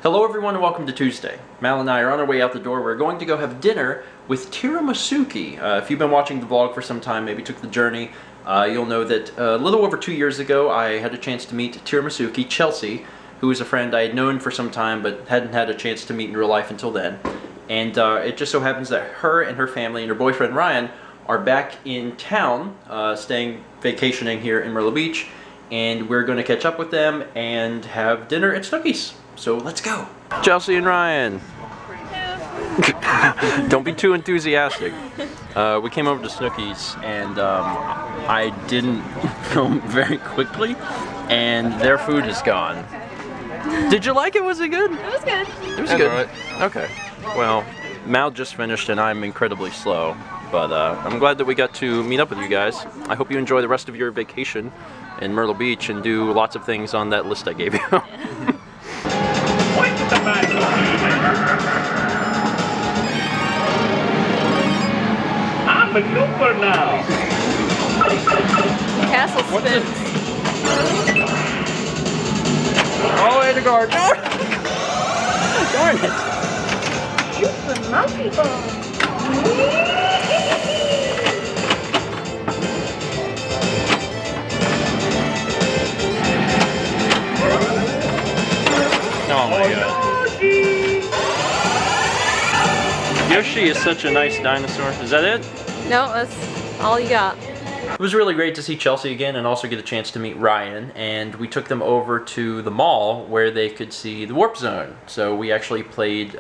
Hello everyone and welcome to Tuesday. Mal and I are on our way out the door. We're going to go have dinner with Tiramisu. If you've been watching the vlog for some time, maybe took the journey, you'll know that a little over 2 years ago I had a chance to meet Tiramisu, Chelsea, who is a friend I had known for some time but hadn't had a chance to meet in real life until then. And it just so happens that her and her family and her boyfriend Ryan are back in town, vacationing here in Myrtle Beach, and we're going to catch up with them and have dinner at Snookies. So let's go. Chelsea and Ryan. Don't be too enthusiastic. We came over to Snookies and I didn't film very quickly and their food is gone. Did you like it? Was it good? It was good. It was good. Right. Okay. Well, Mal just finished and I'm incredibly slow. But I'm glad that we got to meet up with you guys. I hope you enjoy the rest of your vacation in Myrtle Beach and do lots of things on that list I gave you. I'm a super now. Castle spins. All the way to guard. Darn it. Super monkey ball. Oh my god. Yoshi is such a nice dinosaur. Is that it? No, that's all you got. It was really great to see Chelsea again and also get a chance to meet Ryan, and we took them over to the mall where they could see the Warp Zone. So we actually played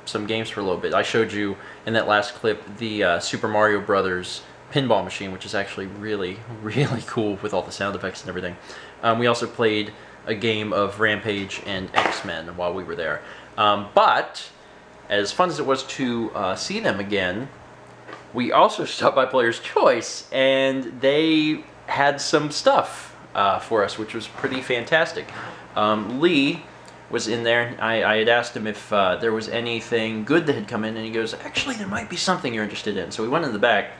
some games for a little bit. I showed you in that last clip the Super Mario Brothers pinball machine, which is actually really, really cool with all the sound effects and everything. We also played a game of Rampage and X-Men while we were there. But as fun as it was to see them again, we also stopped by Player's Choice, and they had some stuff for us, which was pretty fantastic. Lee was in there. I had asked him if there was anything good that had come in, and he goes, actually, there might be something you're interested in. So we went in the back,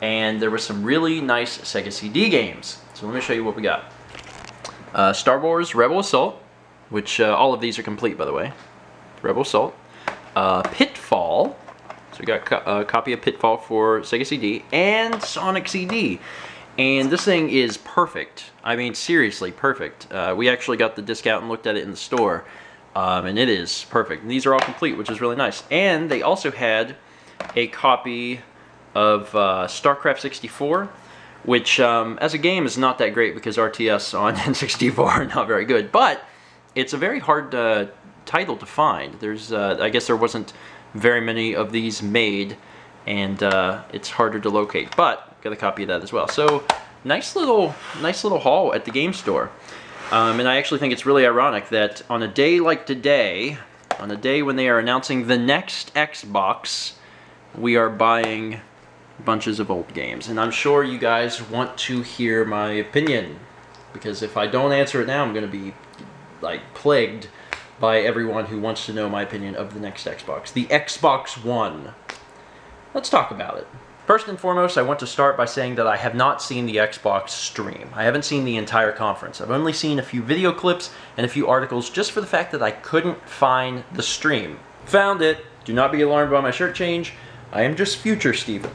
and there were some really nice Sega CD games. So let me show you what we got. Star Wars Rebel Assault, which all of these are complete, by the way. Rebel Assault. Pitfall. So we got a copy of Pitfall for Sega CD and Sonic CD. And this thing is perfect. I mean, seriously, perfect. We actually got the disc out and looked at it in the store. And it is perfect. And these are all complete, which is really nice. And they also had a copy of StarCraft 64, which as a game is not that great because RTS on N64 are not very good. But it's a very hard title to find. There's, I guess there wasn't very many of these made, and it's harder to locate, but got a copy of that as well. So nice little haul at the game store. And I actually think it's really ironic that on a day like today, on a day when they are announcing the next Xbox, we are buying bunches of old games. And I'm sure you guys want to hear my opinion, because if I don't answer it now, I'm going to be like plagued by everyone who wants to know my opinion of the next Xbox. The Xbox One. Let's talk about it. First and foremost, I want to start by saying that I have not seen the Xbox stream. I haven't seen the entire conference. I've only seen a few video clips and a few articles just for the fact that I couldn't find the stream. Found it. Do not be alarmed by my shirt change. I am just future Steven.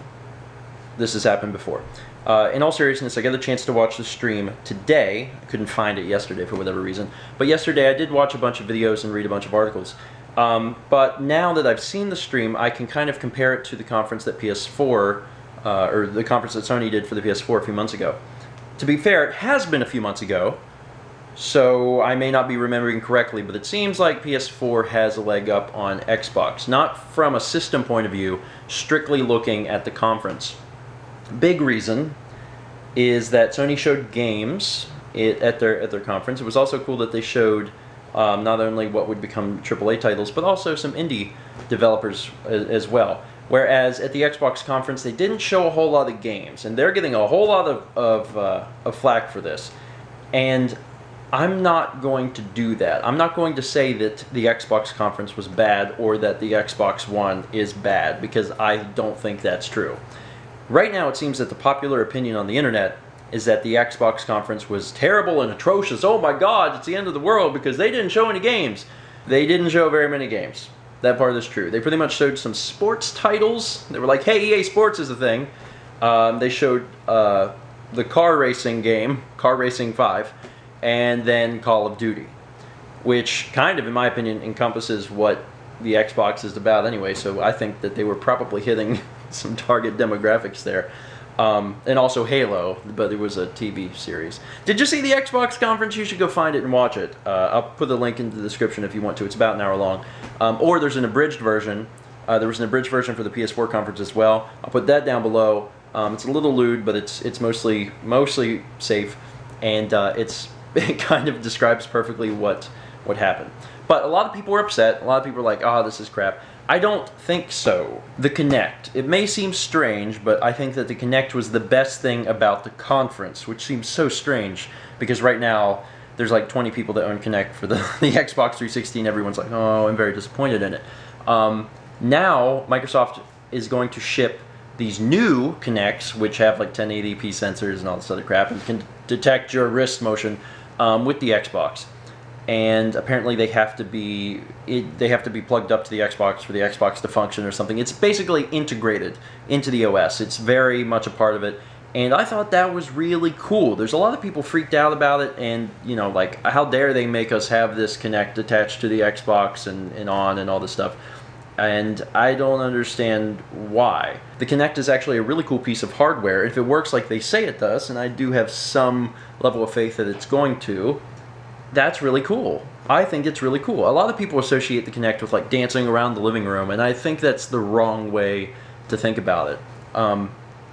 This has happened before. In all seriousness, I got a chance to watch the stream today. I couldn't find it yesterday for whatever reason. But yesterday I did watch a bunch of videos and read a bunch of articles. But now that I've seen the stream, I can kind of compare it to the conference that PS4, or the conference that Sony did for the PS4 a few months ago. To be fair, it has been a few months ago, so I may not be remembering correctly, but it seems like PS4 has a leg up on Xbox. Not from a system point of view, strictly looking at the conference. Big reason is that Sony showed games at their conference. It was also cool that they showed not only what would become AAA titles, but also some indie developers as well. Whereas at the Xbox conference, they didn't show a whole lot of games, and they're getting a whole lot of flack for this. And I'm not going to do that. I'm not going to say that the Xbox conference was bad or that the Xbox One is bad, because I don't think that's true. Right now, it seems that the popular opinion on the internet is that the Xbox conference was terrible and atrocious. Oh my God, it's the end of the world because they didn't show any games. They didn't show very many games. That part is true. They pretty much showed some sports titles. They were like, hey, EA Sports is a thing. They showed the car racing game, Car Racing 5, and then Call of Duty, which kind of, in my opinion, encompasses what the Xbox is about anyway, so I think that they were probably hitting some target demographics there. And also Halo, but it was a TV series. Did you see the Xbox conference? You should go find it and watch it. I'll put the link in the description if you want to. It's about an hour long. Or there's an abridged version. There was an abridged version for the PS4 conference as well. I'll put that down below. It's a little lewd, but it's mostly safe, and it kind of describes perfectly what happened. But a lot of people were upset. A lot of people were like, "Oh, this is crap." I don't think so. The Kinect. It may seem strange, but I think that the Kinect was the best thing about the conference, which seems so strange because right now there's like 20 people that own Kinect for the Xbox 360, and everyone's like, "Oh, I'm very disappointed in it." Now Microsoft is going to ship these new Kinects, which have like 1080p sensors and all this other crap, and can detect your wrist motion with the Xbox. And apparently they have to be plugged up to the Xbox for the Xbox to function or something. It's basically integrated into the OS. It's very much a part of it, and I thought that was really cool. There's a lot of people freaked out about it, and you know, like, how dare they make us have this Kinect attached to the Xbox and all this stuff. And I don't understand why. The Kinect is actually a really cool piece of hardware. If it works like they say it does, and I do have some level of faith that it's going to, that's really cool. I think it's really cool. A lot of people associate the Kinect with like dancing around the living room, and I think that's the wrong way to think about it.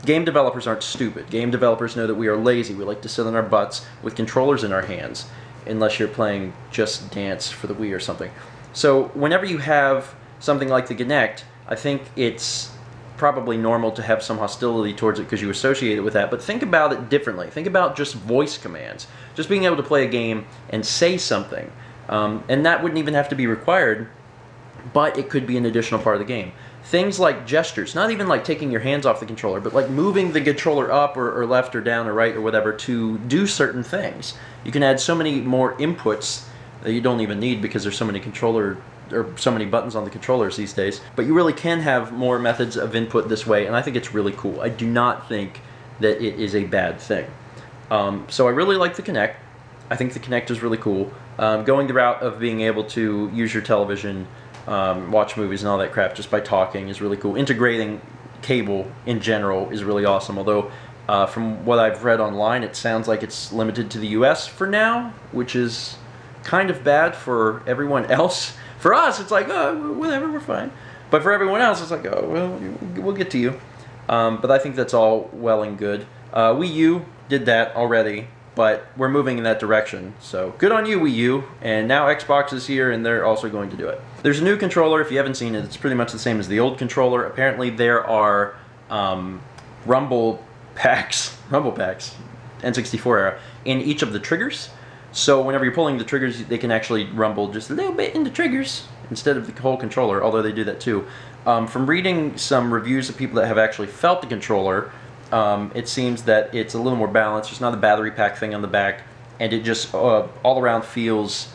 Game developers aren't stupid. Game developers know that we are lazy. We like to sit on our butts with controllers in our hands, unless you're playing Just Dance for the Wii or something. So whenever you have something like the Kinect, I think it's probably normal to have some hostility towards it because you associate it with that, but think about it differently. Think about just voice commands. Just being able to play a game and say something. And that wouldn't even have to be required, but it could be an additional part of the game. Things like gestures, not even like taking your hands off the controller, but like moving the controller up or left or down or right or whatever to do certain things. You can add so many more inputs that you don't even need because there's so many so many buttons on the controllers these days. But you really can have more methods of input this way, and I think it's really cool. I do not think that it is a bad thing. So I really like the Kinect. I think the Kinect is really cool. Going the route of being able to use your television, watch movies and all that crap just by talking is really cool. Integrating cable in general is really awesome, although from what I've read online, it sounds like it's limited to the US for now, which is kind of bad for everyone else. For us, it's like, oh, whatever, we're fine. But for everyone else, it's like, oh, well, we'll get to you. But I think that's all well and good. Wii U did that already, but we're moving in that direction. So good on you, Wii U. And now Xbox is here, and they're also going to do it. There's a new controller. If you haven't seen it, it's pretty much the same as the old controller. Apparently, there are rumble packs, N64 era, in each of the triggers. So whenever you're pulling the triggers, they can actually rumble just a little bit in the triggers instead of the whole controller, although they do that too. From reading some reviews of people that have actually felt the controller, it seems that it's a little more balanced. There's not a battery pack thing on the back, and it just all around feels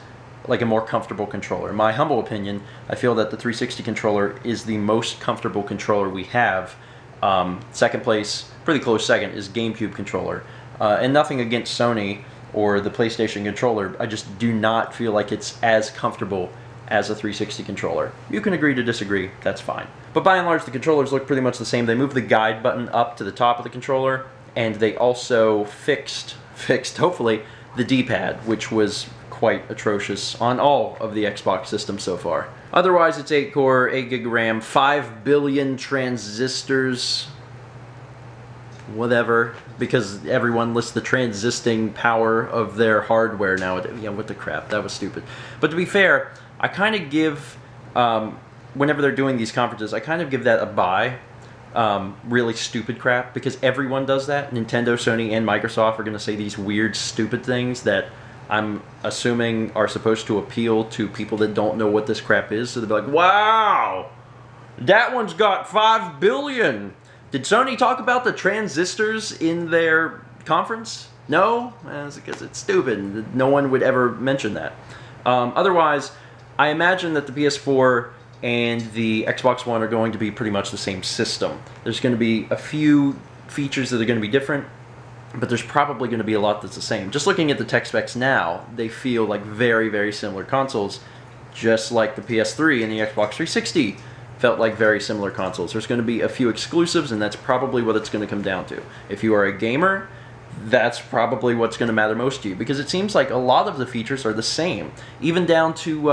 like a more comfortable controller. In my humble opinion, I feel that the 360 controller is the most comfortable controller we have. Second place, pretty close second, is GameCube controller. And nothing against Sony or the PlayStation controller, I just do not feel like it's as comfortable as a 360 controller. You can agree to disagree, that's fine. But by and large, the controllers look pretty much the same. They moved the guide button up to the top of the controller, and they also fixed, hopefully, the D-pad, which was quite atrocious on all of the Xbox systems so far. Otherwise, it's 8-core, 8 GB RAM, 5 billion transistors, whatever, because everyone lists the transisting power of their hardware nowadays. Yeah, what the crap, that was stupid. But to be fair, I kind of give, whenever they're doing these conferences, I kind of give that a buy. Really stupid crap, because everyone does that. Nintendo, Sony, and Microsoft are going to say these weird, stupid things that I'm assuming are supposed to appeal to people that don't know what this crap is. So they'll be like, wow, that one's got 5 billion. Did Sony talk about the transistors in their conference? No? It's because it's stupid. No one would ever mention that. Otherwise, I imagine that the PS4 and the Xbox One are going to be pretty much the same system. There's going to be a few features that are going to be different, but there's probably going to be a lot that's the same. Just looking at the tech specs now, they feel like very, very similar consoles, just like the PS3 and the Xbox 360 felt like very similar consoles. There's going to be a few exclusives, and that's probably what it's going to come down to. If you are a gamer, that's probably what's going to matter most to you, because it seems like a lot of the features are the same. Even down to,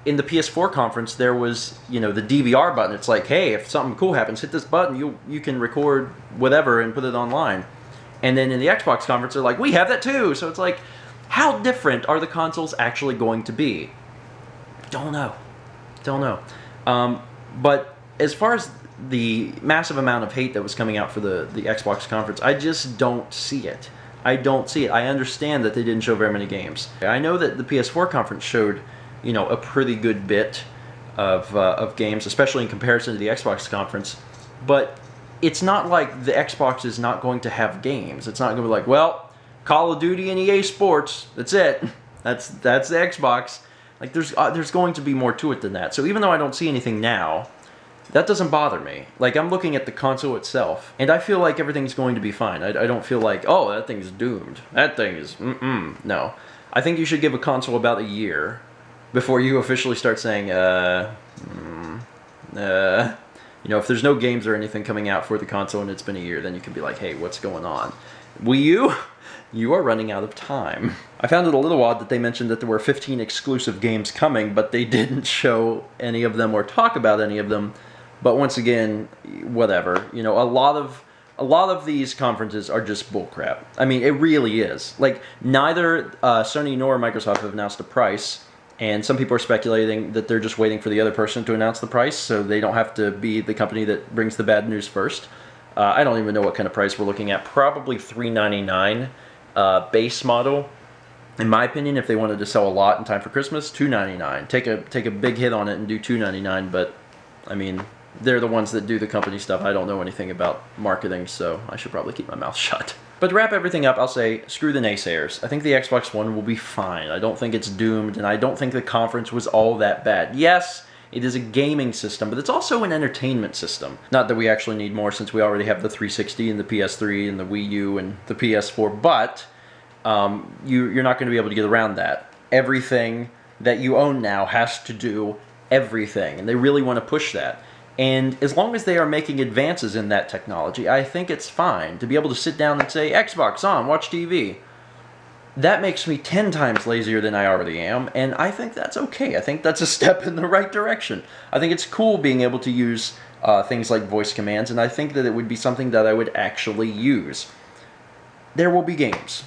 in the PS4 conference, there was, the DVR button. It's like, hey, if something cool happens, hit this button, you can record whatever and put it online. And then in the Xbox conference, they're like, we have that too! So it's like, how different are the consoles actually going to be? Don't know. But as far as the massive amount of hate that was coming out for the Xbox conference, I just don't see it. I understand that they didn't show very many games. I know that the PS4 conference showed, a pretty good bit of games, especially in comparison to the Xbox conference. But it's not like the Xbox is not going to have games. It's not going to be like, well, Call of Duty and EA Sports, that's it. That's the Xbox. Like, there's going to be more to it than that. So even though I don't see anything now, that doesn't bother me. Like, I'm looking at the console itself, and I feel like everything's going to be fine. I don't feel like, oh, that thing's doomed. That thing is, no. I think you should give a console about a year before you officially start saying, if there's no games or anything coming out for the console and it's been a year, then you can be like, hey, what's going on? Wii U? You are running out of time. I found it a little odd that they mentioned that there were 15 exclusive games coming, but they didn't show any of them or talk about any of them. But once again, whatever. A lot of these conferences are just bullcrap. I mean, it really is. Like, neither Sony nor Microsoft have announced a price, and some people are speculating that they're just waiting for the other person to announce the price, so they don't have to be the company that brings the bad news first. I don't even know what kind of price we're looking at. Probably $399 base model. In my opinion, if they wanted to sell a lot in time for Christmas, $299. Take a big hit on it and do $299. But I mean, they're the ones that do the company stuff. I don't know anything about marketing, so I should probably keep my mouth shut. But to wrap everything up, I'll say, screw the naysayers. I think the Xbox One will be fine. I don't think it's doomed, and I don't think the conference was all that bad. Yes, it is a gaming system, but it's also an entertainment system. Not that we actually need more, since we already have the 360 and the PS3 and the Wii U and the PS4, but you're not going to be able to get around that. Everything that you own now has to do everything, and they really want to push that. And as long as they are making advances in that technology, I think it's fine to be able to sit down and say, Xbox on, watch TV. That makes me 10 times lazier than I already am, and I think that's okay. I think that's a step in the right direction. I think it's cool being able to use things like voice commands, and I think that it would be something that I would actually use. There will be games.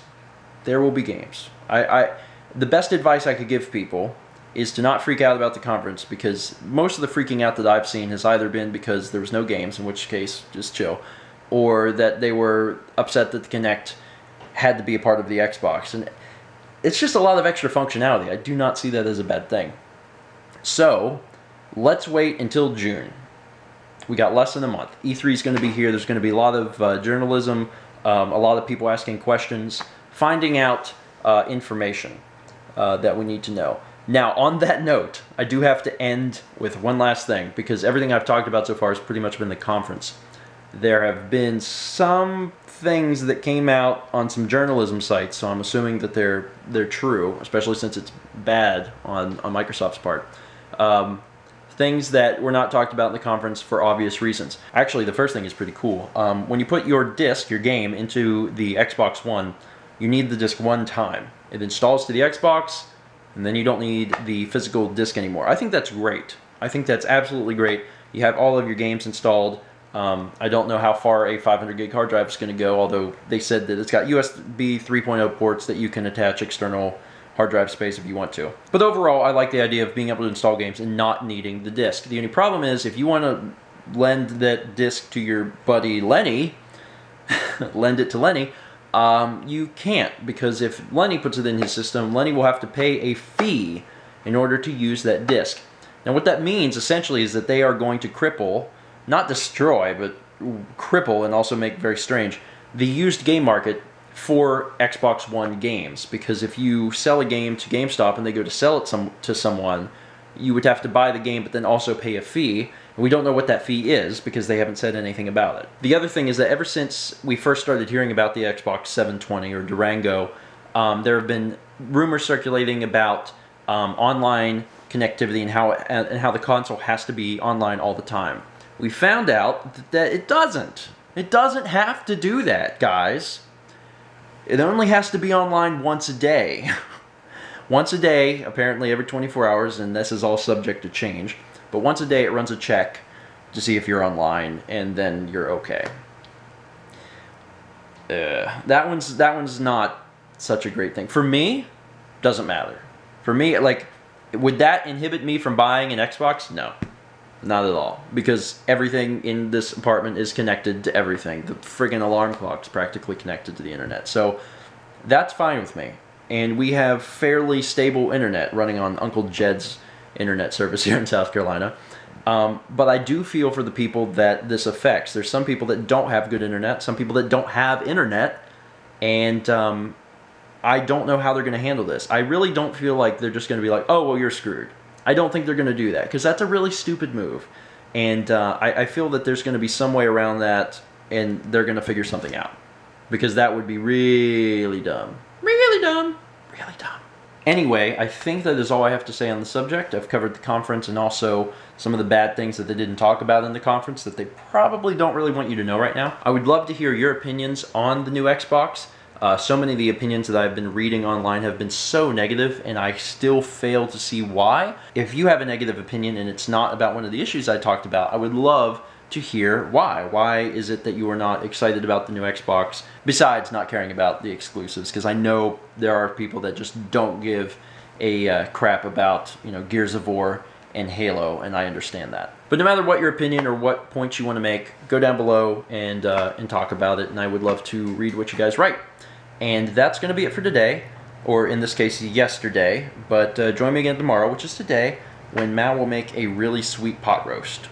There will be games. The best advice I could give people is to not freak out about the conference, because most of the freaking out that I've seen has either been because there was no games, in which case, just chill, or that they were upset that the Kinect had to be a part of the Xbox. And it's just a lot of extra functionality. I do not see that as a bad thing. So, let's wait until June. We got less than a month. E3 is going to be here. There's going to be a lot of journalism, a lot of people asking questions, finding out information that we need to know. Now, on that note, I do have to end with one last thing, because everything I've talked about so far has pretty much been the conference. There have been some things that came out on some journalism sites, so I'm assuming that they're true, especially since it's bad on Microsoft's part. Things that were not talked about in the conference for obvious reasons. Actually, the first thing is pretty cool. When you put your disc, your game, into the Xbox One, you need the disc one time. It installs to the Xbox, and then you don't need the physical disc anymore. I think that's great. I think that's absolutely great. You have all of your games installed. I don't know how far a 500 gig hard drive is going to go, although they said that it's got USB 3.0 ports that you can attach external hard drive space if you want to. But overall, I like the idea of being able to install games and not needing the disc. The only problem is, if you want to lend that disc to your buddy Lenny, lend it to Lenny, you can't, because if Lenny puts it in his system, Lenny will have to pay a fee in order to use that disc. Now, what that means essentially is that they are going to cripple, not destroy, but cripple, and also make very strange, the used game market for Xbox One games. Because if you sell a game to GameStop and they go to sell it to someone, you would have to buy the game but then also pay a fee. And we don't know what that fee is because they haven't said anything about it. The other thing is that ever since we first started hearing about the Xbox 720 or Durango, there have been rumors circulating about online connectivity and how the console has to be online all the time. We found out that it doesn't. It doesn't have to do that, guys. It only has to be online once a day. Once a day, apparently every 24 hours, and this is all subject to change. But once a day, it runs a check to see if you're online, and then you're okay. That one's not such a great thing. For me, doesn't matter. For me, like, would that inhibit me from buying an Xbox? No, not at all. Because everything in this apartment is connected to everything. The friggin' alarm clock's practically connected to the internet. So that's fine with me. And we have fairly stable internet running on Uncle Jed's internet service here in South Carolina. But I do feel for the people that this affects. There's some people that don't have good internet, some people that don't have internet, and I don't know how they're going to handle this. I really don't feel like they're just going to be like, oh, well, you're screwed. I don't think they're going to do that, because that's a really stupid move. And I feel that there's going to be some way around that, and they're going to figure something out. Because that would be really dumb. Really dumb. Really dumb. Anyway, I think that is all I have to say on the subject. I've covered the conference and also some of the bad things that they didn't talk about in the conference that they probably don't really want you to know right now. I would love to hear your opinions on the new Xbox. So many of the opinions that I've been reading online have been so negative, and I still fail to see why. If you have a negative opinion and it's not about one of the issues I talked about, I would love to hear why. Why is it that you are not excited about the new Xbox, besides not caring about the exclusives? Because I know there are people that just don't give a crap about, Gears of War and Halo, and I understand that. But no matter what your opinion or what points you want to make, go down below and talk about it, and I would love to read what you guys write. And that's going to be it for today, or in this case, yesterday. But join me again tomorrow, which is today, when Mal will make a really sweet pot roast.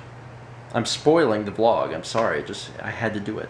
I'm spoiling the vlog. I'm sorry. I had to do it.